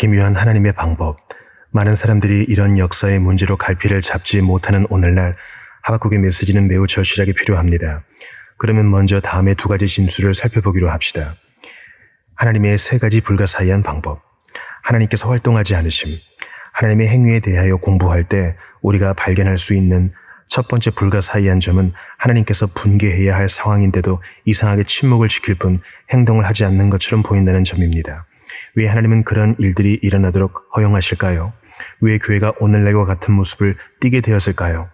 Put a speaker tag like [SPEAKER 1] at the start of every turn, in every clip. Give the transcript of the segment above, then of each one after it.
[SPEAKER 1] 기묘한 하나님의 방법. 많은 사람들이 이런 역사의 문제로 갈피를 잡지 못하는 오늘날 하박국의 메시지는 매우 절실하게 필요합니다. 그러면 먼저 다음의 두 가지 진술을 살펴보기로 합시다. 하나님의 세 가지 불가사의한 방법. 하나님께서 활동하지 않으심. 하나님의 행위에 대하여 공부할 때 우리가 발견할 수 있는 첫 번째 불가사의한 점은 하나님께서 분개해야 할 상황인데도 이상하게 침묵을 지킬 뿐 행동을 하지 않는 것처럼 보인다는 점입니다. 왜 하나님은 그런 일들이 일어나도록 허용하실까요? 왜 교회가 오늘날과 같은 모습을 띠게 되었을까요?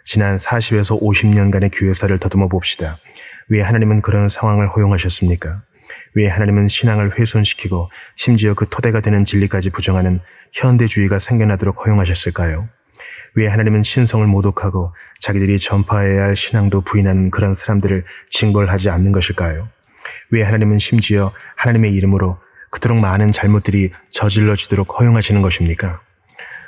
[SPEAKER 1] 지난 40에서 50년간의 교회사를 더듬어 봅시다. 왜 하나님은 그런 상황을 허용하셨습니까? 왜 하나님은 신앙을 훼손시키고 심지어 그 토대가 되는 진리까지 부정하는 현대주의가 생겨나도록 허용하셨을까요? 왜 하나님은 신성을 모독하고 자기들이 전파해야 할 신앙도 부인하는 그런 사람들을 징벌하지 않는 것일까요? 왜 하나님은 심지어 하나님의 이름으로 그토록 많은 잘못들이 저질러지도록 허용하시는 것입니까?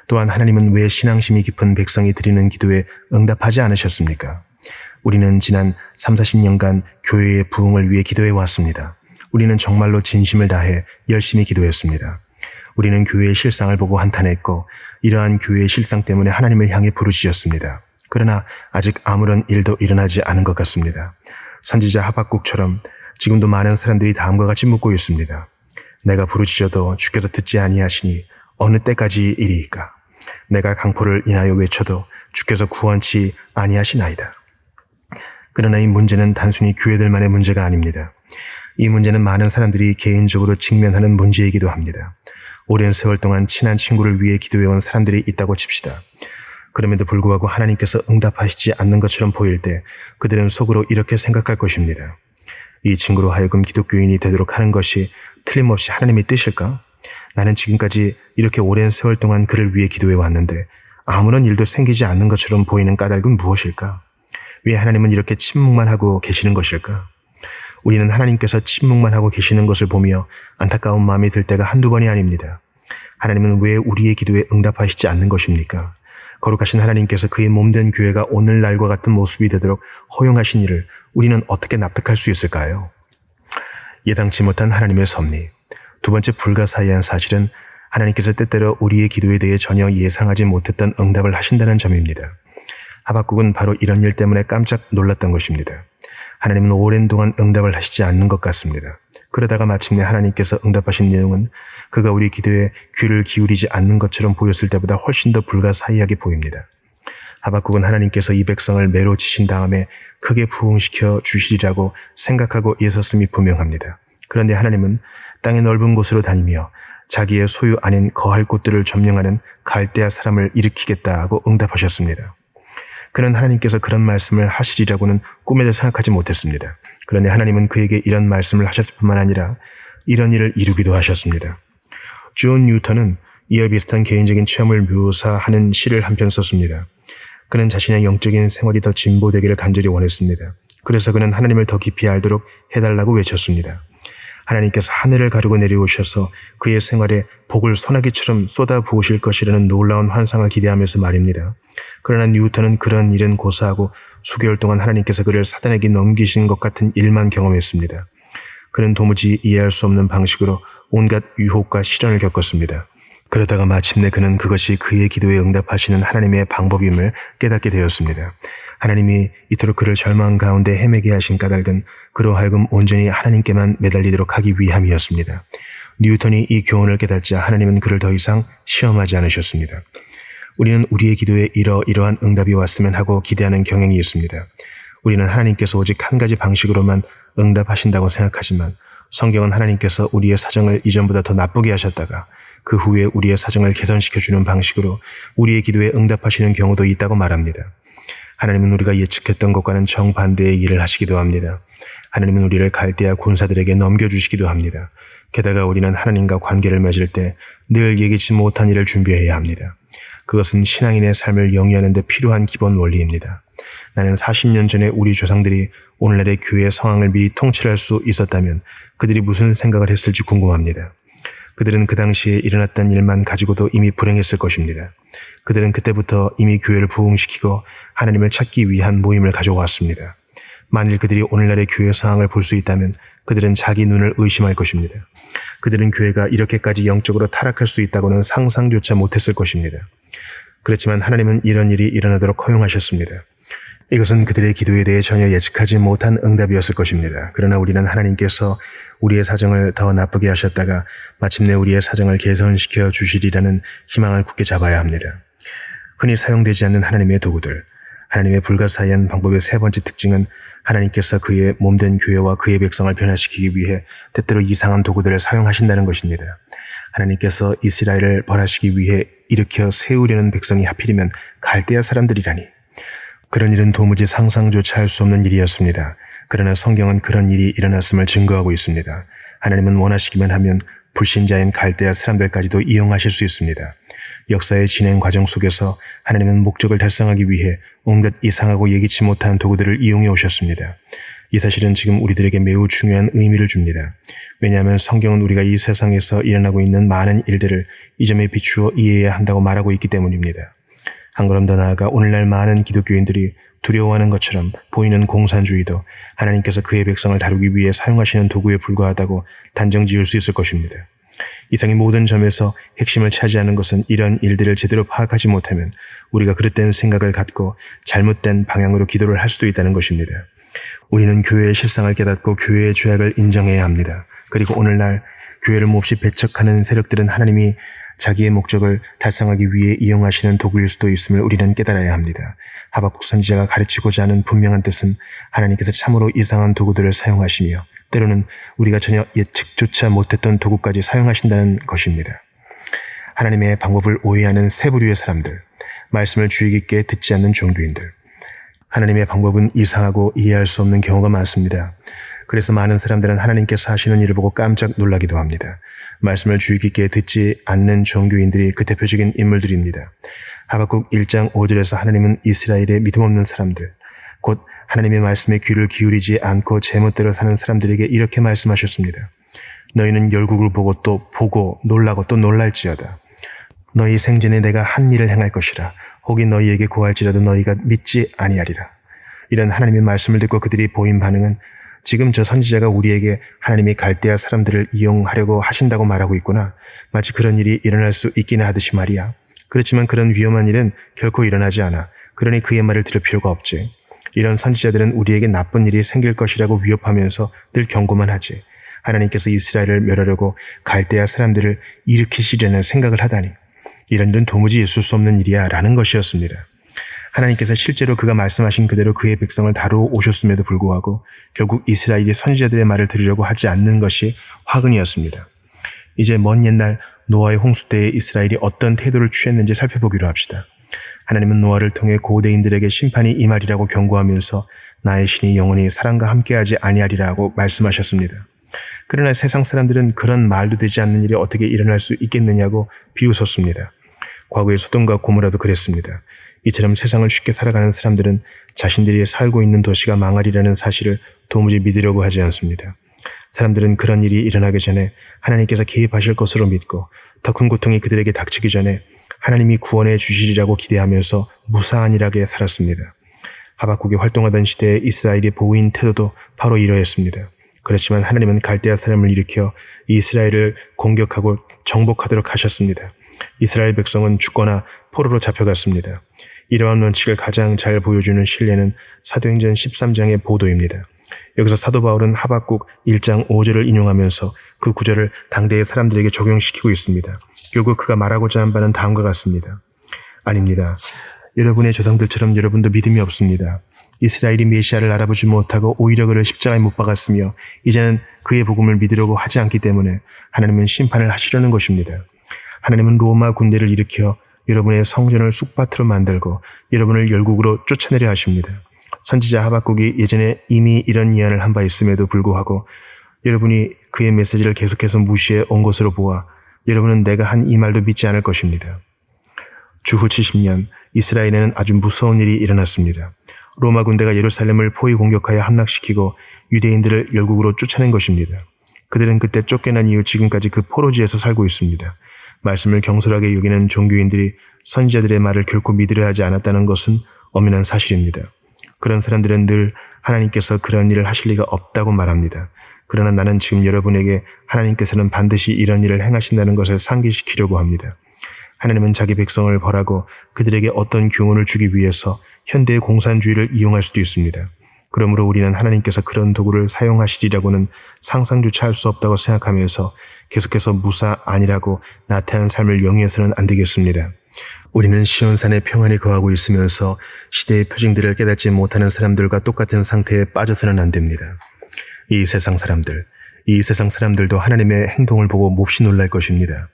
[SPEAKER 1] 또한 하나님은 왜 신앙심이 깊은 백성이 드리는 기도에 응답하지 않으셨습니까? 우리는 지난 30-40년간 교회의 부흥을 위해 기도해 왔습니다. 우리는 정말로 진심을 다해 열심히 기도했습니다. 우리는 교회의 실상을 보고 한탄했고 이러한 교회의 실상 때문에 하나님을 향해 부르짖었습니다. 그러나 아직 아무런 일도 일어나지 않은 것 같습니다. 선지자 하박국처럼 지금도 많은 사람들이 다음과 같이 묻고 있습니다. 내가 부르짖어도 주께서 듣지 아니하시니 어느 때까지 이리이까? 내가 강포를 인하여 외쳐도 주께서 구원치 아니하시나이다. 그러나 이 문제는 단순히 교회들만의 문제가 아닙니다. 이 문제는 많은 사람들이 개인적으로 직면하는 문제이기도 합니다. 오랜 세월 동안 친한 친구를 위해 기도해온 사람들이 있다고 칩시다. 그럼에도 불구하고 하나님께서 응답하시지 않는 것처럼 보일 때 그들은 속으로 이렇게 생각할 것입니다. 이 친구로 하여금 기독교인이 되도록 하는 것이 틀림없이 하나님의 뜻일까? 나는 지금까지 이렇게 오랜 세월 동안 그를 위해 기도해 왔는데 아무런 일도 생기지 않는 것처럼 보이는 까닭은 무엇일까? 왜 하나님은 이렇게 침묵만 하고 계시는 것일까? 우리는 하나님께서 침묵만 하고 계시는 것을 보며 안타까운 마음이 들 때가 한두 번이 아닙니다. 하나님은 왜 우리의 기도에 응답하시지 않는 것입니까? 거룩하신 하나님께서 그의 몸된 교회가 오늘날과 같은 모습이 되도록 허용하신 일을 우리는 어떻게 납득할 수 있을까요? 예상치 못한 하나님의 섭리. 두 번째 불가사의한 사실은 하나님께서 때때로 우리의 기도에 대해 전혀 예상하지 못했던 응답을 하신다는 점입니다. 하박국은 바로 이런 일 때문에 깜짝 놀랐던 것입니다. 하나님은 오랜 동안 응답을 하시지 않는 것 같습니다. 그러다가 마침내 하나님께서 응답하신 내용은 그가 우리 기도에 귀를 기울이지 않는 것처럼 보였을 때보다 훨씬 더 불가사의하게 보입니다. 하박국은 하나님께서 이 백성을 매로 치신 다음에 크게 부흥시켜 주시리라고 생각하고 있었음이 분명합니다. 그런데 하나님은 땅의 넓은 곳으로 다니며 자기의 소유 아닌 거할 곳들을 점령하는 갈대아 사람을 일으키겠다 하고 응답하셨습니다. 그는 하나님께서 그런 말씀을 하시리라고는 꿈에도 생각하지 못했습니다. 그런데 하나님은 그에게 이런 말씀을 하셨을 뿐만 아니라 이런 일을 이루기도 하셨습니다. 존 뉴턴은 이와 비슷한 개인적인 체험을 묘사하는 시를 한 편 썼습니다. 그는 자신의 영적인 생활이 더 진보되기를 간절히 원했습니다. 그래서 그는 하나님을 더 깊이 알도록 해달라고 외쳤습니다. 하나님께서 하늘을 가르고 내려오셔서 그의 생활에 복을 소나기처럼 쏟아부으실 것이라는 놀라운 환상을 기대하면서 말입니다. 그러나 뉴턴은 그런 일은 고사하고 수개월 동안 하나님께서 그를 사단에게 넘기신 것 같은 일만 경험했습니다. 그는 도무지 이해할 수 없는 방식으로 온갖 유혹과 시련을 겪었습니다. 그러다가 마침내 그는 그것이 그의 기도에 응답하시는 하나님의 방법임을 깨닫게 되었습니다. 하나님이 이토록 그를 절망 가운데 헤매게 하신 까닭은 그로 하여금 온전히 하나님께만 매달리도록 하기 위함이었습니다. 뉴턴이 이 교훈을 깨닫자 하나님은 그를 더 이상 시험하지 않으셨습니다. 우리는 우리의 기도에 이러이러한 응답이 왔으면 하고 기대하는 경향이 있습니다. 우리는 하나님께서 오직 한 가지 방식으로만 응답하신다고 생각하지만 성경은 하나님께서 우리의 사정을 이전보다 더 나쁘게 하셨다가 그 후에 우리의 사정을 개선시켜주는 방식으로 우리의 기도에 응답하시는 경우도 있다고 말합니다. 하나님은 우리가 예측했던 것과는 정반대의 일을 하시기도 합니다. 하나님은 우리를 갈대아 군사들에게 넘겨주시기도 합니다. 게다가 우리는 하나님과 관계를 맺을 때 늘 예기치 못한 일을 준비해야 합니다. 그것은 신앙인의 삶을 영위하는 데 필요한 기본 원리입니다. 나는 40년 전에 우리 조상들이 오늘날의 교회의 상황을 미리 통찰할 수 있었다면 그들이 무슨 생각을 했을지 궁금합니다. 그들은 그 당시에 일어났던 일만 가지고도 이미 불행했을 것입니다. 그들은 그때부터 이미 교회를 부흥시키고 하나님을 찾기 위한 모임을 가져왔습니다. 만일 그들이 오늘날의 교회 상황을 볼 수 있다면 그들은 자기 눈을 의심할 것입니다. 그들은 교회가 이렇게까지 영적으로 타락할 수 있다고는 상상조차 못했을 것입니다. 그렇지만 하나님은 이런 일이 일어나도록 허용하셨습니다. 이것은 그들의 기도에 대해 전혀 예측하지 못한 응답이었을 것입니다. 그러나 우리는 하나님께서 우리의 사정을 더 나쁘게 하셨다가 마침내 우리의 사정을 개선시켜 주시리라는 희망을 굳게 잡아야 합니다. 흔히 사용되지 않는 하나님의 도구들, 하나님의 불가사의한 방법의 세 번째 특징은 하나님께서 그의 몸된 교회와 그의 백성을 변화시키기 위해 때때로 이상한 도구들을 사용하신다는 것입니다. 하나님께서 이스라엘을 벌하시기 위해 일으켜 세우려는 백성이 하필이면 갈대아 사람들이라니. 그런 일은 도무지 상상조차 할 수 없는 일이었습니다. 그러나 성경은 그런 일이 일어났음을 증거하고 있습니다. 하나님은 원하시기만 하면 불신자인 갈대아 사람들까지도 이용하실 수 있습니다. 역사의 진행 과정 속에서 하나님은 목적을 달성하기 위해 온갖 이상하고 예기치 못한 도구들을 이용해 오셨습니다. 이 사실은 지금 우리들에게 매우 중요한 의미를 줍니다. 왜냐하면 성경은 우리가 이 세상에서 일어나고 있는 많은 일들을 이 점에 비추어 이해해야 한다고 말하고 있기 때문입니다. 한 걸음 더 나아가 오늘날 많은 기독교인들이 두려워하는 것처럼 보이는 공산주의도 하나님께서 그의 백성을 다루기 위해 사용하시는 도구에 불과하다고 단정 지을 수 있을 것입니다. 이상의 모든 점에서 핵심을 차지하는 것은 이런 일들을 제대로 파악하지 못하면 우리가 그릇된 생각을 갖고 잘못된 방향으로 기도를 할 수도 있다는 것입니다. 우리는 교회의 실상을 깨닫고 교회의 죄악을 인정해야 합니다. 그리고 오늘날 교회를 몹시 배척하는 세력들은 하나님이 자기의 목적을 달성하기 위해 이용하시는 도구일 수도 있음을 우리는 깨달아야 합니다. 하박국 선지자가 가르치고자 하는 분명한 뜻은 하나님께서 참으로 이상한 도구들을 사용하시며 때로는 우리가 전혀 예측조차 못했던 도구까지 사용하신다는 것입니다. 하나님의 방법을 오해하는 세 부류의 사람들, 말씀을 주의 깊게 듣지 않는 종교인들. 하나님의 방법은 이상하고 이해할 수 없는 경우가 많습니다. 그래서 많은 사람들은 하나님께서 하시는 일을 보고 깜짝 놀라기도 합니다. 말씀을 주의 깊게 듣지 않는 종교인들이 그 대표적인 인물들입니다. 하박국 1장 5절에서 하나님은 이스라엘의 믿음 없는 사람들, 곧 하나님의 말씀에 귀를 기울이지 않고 제멋대로 사는 사람들에게 이렇게 말씀하셨습니다. 너희는 열국을 보고 또 보고 놀라고 또 놀랄지어다. 너희 생전에 내가 한 일을 행할 것이라. 혹이 너희에게 고할지라도 너희가 믿지 아니하리라. 이런 하나님의 말씀을 듣고 그들이 보인 반응은 지금 저 선지자가 우리에게 하나님이 갈대아 사람들을 이용하려고 하신다고 말하고 있구나. 마치 그런 일이 일어날 수 있기는 하듯이 말이야. 그렇지만 그런 위험한 일은 결코 일어나지 않아. 그러니 그의 말을 들을 필요가 없지. 이런 선지자들은 우리에게 나쁜 일이 생길 것이라고 위협하면서 늘 경고만 하지. 하나님께서 이스라엘을 멸하려고 갈대아 사람들을 일으키시려는 생각을 하다니. 이런 일은 도무지 있을 수 없는 일이야 라는 것이었습니다. 하나님께서 실제로 그가 말씀하신 그대로 그의 백성을 다루어 오셨음에도 불구하고 결국 이스라엘이 선지자들의 말을 들으려고 하지 않는 것이 화근이었습니다. 이제 먼 옛날 노아의 홍수 때에 이스라엘이 어떤 태도를 취했는지 살펴보기로 합시다. 하나님은 노아를 통해 고대인들에게 심판이 임하리라고 경고하면서 나의 신이 영원히 사람과 함께하지 아니하리라고 말씀하셨습니다. 그러나 세상 사람들은 그런 말도 되지 않는 일이 어떻게 일어날 수 있겠느냐고 비웃었습니다. 과거의 소돔과 고모라도 그랬습니다. 이처럼 세상을 쉽게 살아가는 사람들은 자신들이 살고 있는 도시가 망하리라는 사실을 도무지 믿으려고 하지 않습니다. 사람들은 그런 일이 일어나기 전에 하나님께서 개입하실 것으로 믿고 더 큰 고통이 그들에게 닥치기 전에 하나님이 구원해 주시리라고 기대하면서 무사한 일하게 살았습니다. 하박국이 활동하던 시대에 이스라엘이 보인 태도도 바로 이러했습니다. 그렇지만 하나님은 갈대아 사람을 일으켜 이스라엘을 공격하고 정복하도록 하셨습니다. 이스라엘 백성은 죽거나 포로로 잡혀갔습니다. 이러한 원칙을 가장 잘 보여주는 신뢰는 사도행전 13장의 보도입니다. 여기서 사도 바울은 하박국 1장 5절을 인용하면서 그 구절을 당대의 사람들에게 적용시키고 있습니다. 결국 그가 말하고자 한 바는 다음과 같습니다. 아닙니다. 여러분의 조상들처럼 여러분도 믿음이 없습니다. 이스라엘이 메시아를 알아보지 못하고 오히려 그를 십자가에 못 박았으며 이제는 그의 복음을 믿으려고 하지 않기 때문에 하나님은 심판을 하시려는 것입니다. 하나님은 로마 군대를 일으켜 여러분의 성전을 쑥밭으로 만들고 여러분을 열국으로 쫓아내려 하십니다. 선지자 하박국이 예전에 이미 이런 예언을 한 바 있음에도 불구하고 여러분이 그의 메시지를 계속해서 무시해 온 것으로 보아 여러분은 내가 한 이 말도 믿지 않을 것입니다. 주후 70년 이스라엘에는 아주 무서운 일이 일어났습니다. 로마 군대가 예루살렘을 포위 공격하여 함락시키고 유대인들을 열국으로 쫓아낸 것입니다. 그들은 그때 쫓겨난 이후 지금까지 그 포로지에서 살고 있습니다. 말씀을 경솔하게 여기는 종교인들이 선지자들의 말을 결코 믿으려 하지 않았다는 것은 엄연한 사실입니다. 그런 사람들은 늘 하나님께서 그런 일을 하실 리가 없다고 말합니다. 그러나 나는 지금 여러분에게 하나님께서는 반드시 이런 일을 행하신다는 것을 상기시키려고 합니다. 하나님은 자기 백성을 벌하고 그들에게 어떤 교훈을 주기 위해서 현대의 공산주의를 이용할 수도 있습니다. 그러므로 우리는 하나님께서 그런 도구를 사용하시리라고는 상상조차 할 수 없다고 생각하면서 계속해서 무사 아니라고 나태한 삶을 영위해서는 안 되겠습니다. 우리는 시온산에 평안히 거하고 있으면서 시대의 표징들을 깨닫지 못하는 사람들과 똑같은 상태에 빠져서는 안 됩니다. 이 세상 사람들도 하나님의 행동을 보고 몹시 놀랄 것입니다.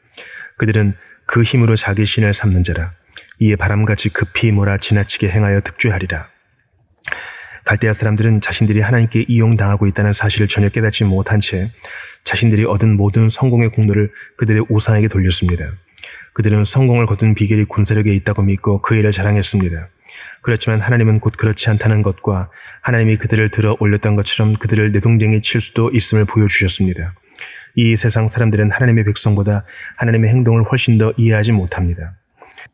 [SPEAKER 1] 그들은 그 힘으로 자기 신을 삼는 자라. 이에 바람같이 급히 몰아 지나치게 행하여 득죄하리라. 갈대아 사람들은 자신들이 하나님께 이용당하고 있다는 사실을 전혀 깨닫지 못한 채 자신들이 얻은 모든 성공의 공로를 그들의 우상에게 돌렸습니다. 그들은 성공을 거둔 비결이 군사력에 있다고 믿고 그 일을 자랑했습니다. 그렇지만 하나님은 곧 그렇지 않다는 것과 하나님이 그들을 들어 올렸던 것처럼 그들을 내동댕이 칠 수도 있음을 보여주셨습니다. 이 세상 사람들은 하나님의 백성보다 하나님의 행동을 훨씬 더 이해하지 못합니다.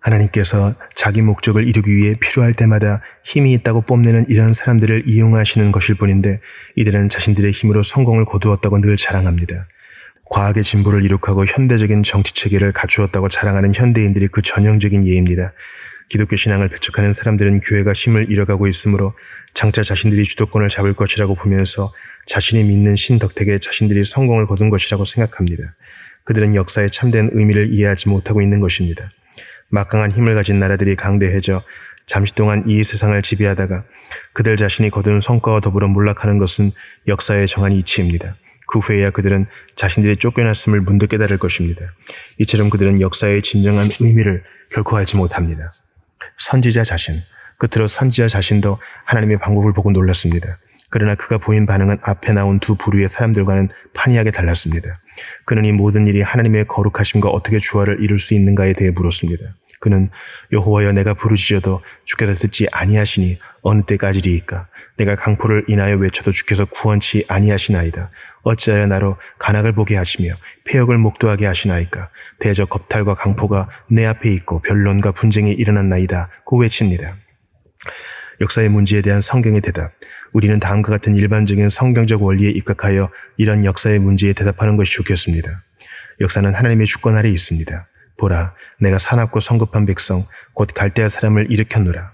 [SPEAKER 1] 하나님께서 자기 목적을 이루기 위해 필요할 때마다 힘이 있다고 뽐내는 이런 사람들을 이용하시는 것일 뿐인데 이들은 자신들의 힘으로 성공을 거두었다고 늘 자랑합니다. 과학의 진보를 이룩하고 현대적인 정치체계를 갖추었다고 자랑하는 현대인들이 그 전형적인 예입니다. 기독교 신앙을 배척하는 사람들은 교회가 힘을 잃어가고 있으므로 장차 자신들이 주도권을 잡을 것이라고 보면서 자신이 믿는 신 덕택에 자신들이 성공을 거둔 것이라고 생각합니다. 그들은 역사의 참된 의미를 이해하지 못하고 있는 것입니다. 막강한 힘을 가진 나라들이 강대해져 잠시 동안 이 세상을 지배하다가 그들 자신이 거둔 성과와 더불어 몰락하는 것은 역사의 정한 이치입니다. 그 후에야 그들은 자신들이 쫓겨났음을 문득 깨달을 것입니다. 이처럼 그들은 역사의 진정한 의미를 결코 알지 못합니다. 선지자 자신, 끝으로 선지자 자신도 하나님의 방법을 보고 놀랐습니다. 그러나 그가 보인 반응은 앞에 나온 두 부류의 사람들과는 판이하게 달랐습니다. 그는 이 모든 일이 하나님의 거룩하심과 어떻게 조화를 이룰 수 있는가에 대해 물었습니다. 그는 여호와여 내가 부르짖어도 주께서 듣지 아니하시니 어느 때까지리이까? 내가 강포를 인하여 외쳐도 주께서 구원치 아니하시나이다. 어찌하여 나로 간악을 보게 하시며 폐역을 목도하게 하시나이까? 대적 겁탈과 강포가 내 앞에 있고 변론과 분쟁이 일어났나이다. 고 외칩니다. 역사의 문제에 대한 성경의 대답. 우리는 다음과 같은 일반적인 성경적 원리에 입각하여 이런 역사의 문제에 대답하는 것이 좋겠습니다. 역사는 하나님의 주권 아래 있습니다. 보라, 내가 사납고 성급한 백성, 곧 갈대아 사람을 일으켰노라.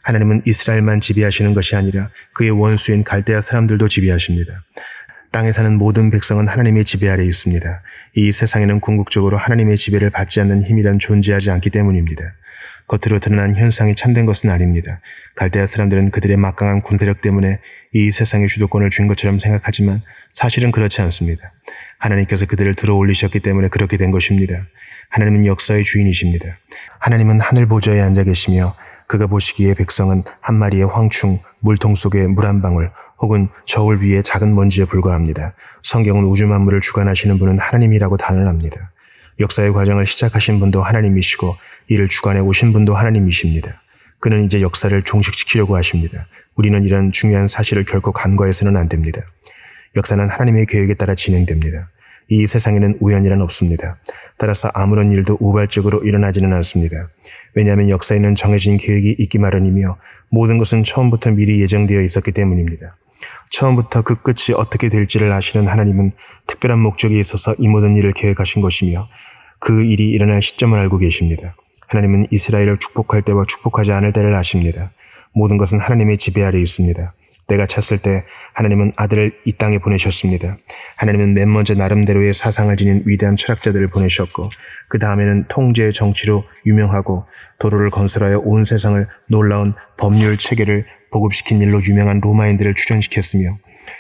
[SPEAKER 1] 하나님은 이스라엘만 지배하시는 것이 아니라 그의 원수인 갈대아 사람들도 지배하십니다. 땅에 사는 모든 백성은 하나님의 지배 아래 있습니다. 이 세상에는 궁극적으로 하나님의 지배를 받지 않는 힘이란 존재하지 않기 때문입니다. 겉으로 드러난 현상이 참된 것은 아닙니다. 갈대아 사람들은 그들의 막강한 군사력 때문에 이 세상의 주도권을 쥔 것처럼 생각하지만 사실은 그렇지 않습니다. 하나님께서 그들을 들어 올리셨기 때문에 그렇게 된 것입니다. 하나님은 역사의 주인이십니다. 하나님은 하늘 보좌에 앉아 계시며 그가 보시기에 백성은 한 마리의 황충, 물통 속의 물 한 방울 혹은 저울 위에 작은 먼지에 불과합니다. 성경은 우주 만물을 주관하시는 분은 하나님이라고 단언합니다. 역사의 과정을 시작하신 분도 하나님이시고 이를 주관해 오신 분도 하나님이십니다. 그는 이제 역사를 종식시키려고 하십니다. 우리는 이런 중요한 사실을 결코 간과해서는 안 됩니다. 역사는 하나님의 계획에 따라 진행됩니다. 이 세상에는 우연이란 없습니다. 따라서 아무런 일도 우발적으로 일어나지는 않습니다. 왜냐하면 역사에는 정해진 계획이 있기 마련이며 모든 것은 처음부터 미리 예정되어 있었기 때문입니다. 처음부터 그 끝이 어떻게 될지를 아시는 하나님은 특별한 목적이 있어서 이 모든 일을 계획하신 것이며 그 일이 일어날 시점을 알고 계십니다. 하나님은 이스라엘을 축복할 때와 축복하지 않을 때를 아십니다. 모든 것은 하나님의 지배 아래 있습니다. 때가 찼을 때 하나님은 아들을 이 땅에 보내셨습니다. 하나님은 맨 먼저 나름대로의 사상을 지닌 위대한 철학자들을 보내셨고 그 다음에는 통제의 정치로 유명하고 도로를 건설하여 온 세상을 놀라운 법률 체계를 보급시킨 일로 유명한 로마인들을 출연시켰으며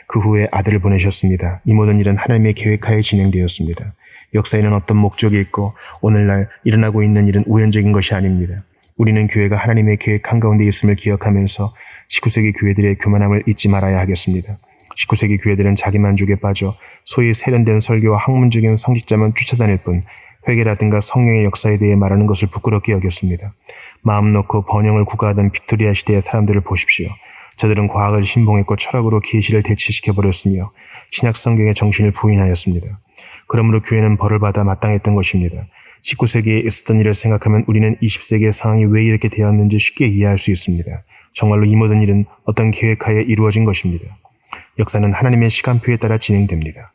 [SPEAKER 1] 그 후에 아들을 보내셨습니다. 이 모든 일은 하나님의 계획하에 진행되었습니다. 역사에는 어떤 목적이 있고 오늘날 일어나고 있는 일은 우연적인 것이 아닙니다. 우리는 교회가 하나님의 계획 한가운데 있음을 기억하면서 19세기 교회들의 교만함을 잊지 말아야 하겠습니다. 19세기 교회들은 자기 만족에 빠져 소위 세련된 설교와 학문적인 성직자만 쫓아다닐 뿐 회개라든가 성령의 역사에 대해 말하는 것을 부끄럽게 여겼습니다. 마음 놓고 번영을 구가하던 빅토리아 시대의 사람들을 보십시오. 저들은 과학을 신봉했고 철학으로 계시를 대체시켜버렸으며 신약 성경의 정신을 부인하였습니다. 그러므로 교회는 벌을 받아 마땅했던 것입니다. 19세기에 있었던 일을 생각하면 우리는 20세기의 상황이 왜 이렇게 되었는지 쉽게 이해할 수 있습니다. 정말로 이 모든 일은 어떤 계획하에 이루어진 것입니다. 역사는 하나님의 시간표에 따라 진행됩니다.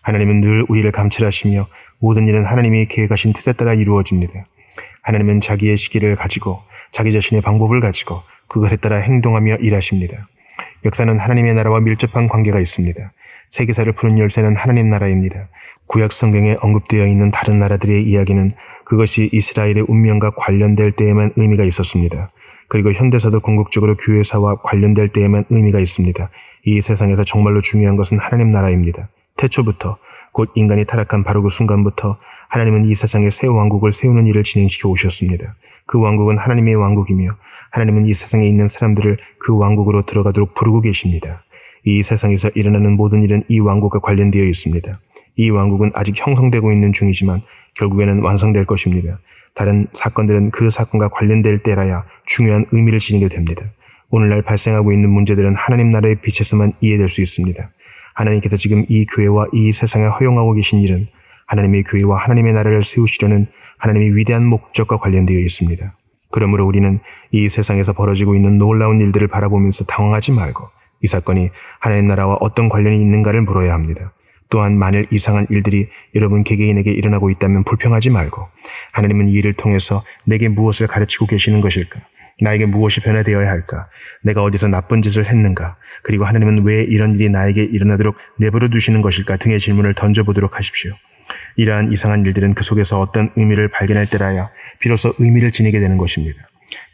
[SPEAKER 1] 하나님은 늘 우리를 감찰하시며 모든 일은 하나님이 계획하신 뜻에 따라 이루어집니다. 하나님은 자기의 시기를 가지고 자기 자신의 방법을 가지고 그것에 따라 행동하며 일하십니다. 역사는 하나님의 나라와 밀접한 관계가 있습니다. 세계사를 푸는 열쇠는 하나님 나라입니다. 구약 성경에 언급되어 있는 다른 나라들의 이야기는 그것이 이스라엘의 운명과 관련될 때에만 의미가 있었습니다. 그리고 현대사도 궁극적으로 교회사와 관련될 때에만 의미가 있습니다. 이 세상에서 정말로 중요한 것은 하나님 나라입니다. 태초부터 곧 인간이 타락한 바로 그 순간부터 하나님은 이 세상에 새 왕국을 세우는 일을 진행시켜 오셨습니다. 그 왕국은 하나님의 왕국이며 하나님은 이 세상에 있는 사람들을 그 왕국으로 들어가도록 부르고 계십니다. 이 세상에서 일어나는 모든 일은 이 왕국과 관련되어 있습니다. 이 왕국은 아직 형성되고 있는 중이지만 결국에는 완성될 것입니다. 다른 사건들은 그 사건과 관련될 때라야 중요한 의미를 지니게 됩니다. 오늘날 발생하고 있는 문제들은 하나님 나라의 빛에서만 이해될 수 있습니다. 하나님께서 지금 이 교회와 이 세상에 허용하고 계신 일은 하나님의 교회와 하나님의 나라를 세우시려는 하나님의 위대한 목적과 관련되어 있습니다. 그러므로 우리는 이 세상에서 벌어지고 있는 놀라운 일들을 바라보면서 당황하지 말고 이 사건이 하나님 나라와 어떤 관련이 있는가를 물어야 합니다. 또한 만일 이상한 일들이 여러분 개개인에게 일어나고 있다면 불평하지 말고 하나님은 이 일을 통해서 내게 무엇을 가르치고 계시는 것일까? 나에게 무엇이 변화되어야 할까? 내가 어디서 나쁜 짓을 했는가? 그리고 하나님은 왜 이런 일이 나에게 일어나도록 내버려 두시는 것일까? 등의 질문을 던져보도록 하십시오. 이러한 이상한 일들은 그 속에서 어떤 의미를 발견할 때라야 비로소 의미를 지니게 되는 것입니다.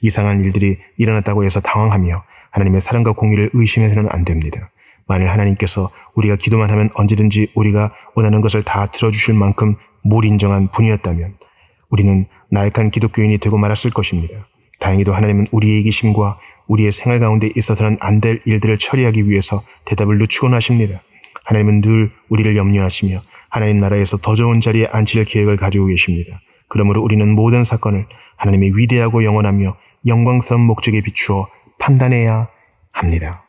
[SPEAKER 1] 이상한 일들이 일어났다고 해서 당황하며 하나님의 사랑과 공의를 의심해서는 안 됩니다. 만일 하나님께서 우리가 기도만 하면 언제든지 우리가 원하는 것을 다 들어주실 만큼 몰인정한 분이었다면 우리는 나약한 기독교인이 되고 말았을 것입니다. 다행히도 하나님은 우리의 이기심과 우리의 생활 가운데 있어서는 안 될 일들을 처리하기 위해서 대답을 늦추곤 하십니다. 하나님은 늘 우리를 염려하시며 하나님 나라에서 더 좋은 자리에 앉힐 계획을 가지고 계십니다. 그러므로 우리는 모든 사건을 하나님의 위대하고 영원하며 영광스러운 목적에 비추어 판단해야 합니다.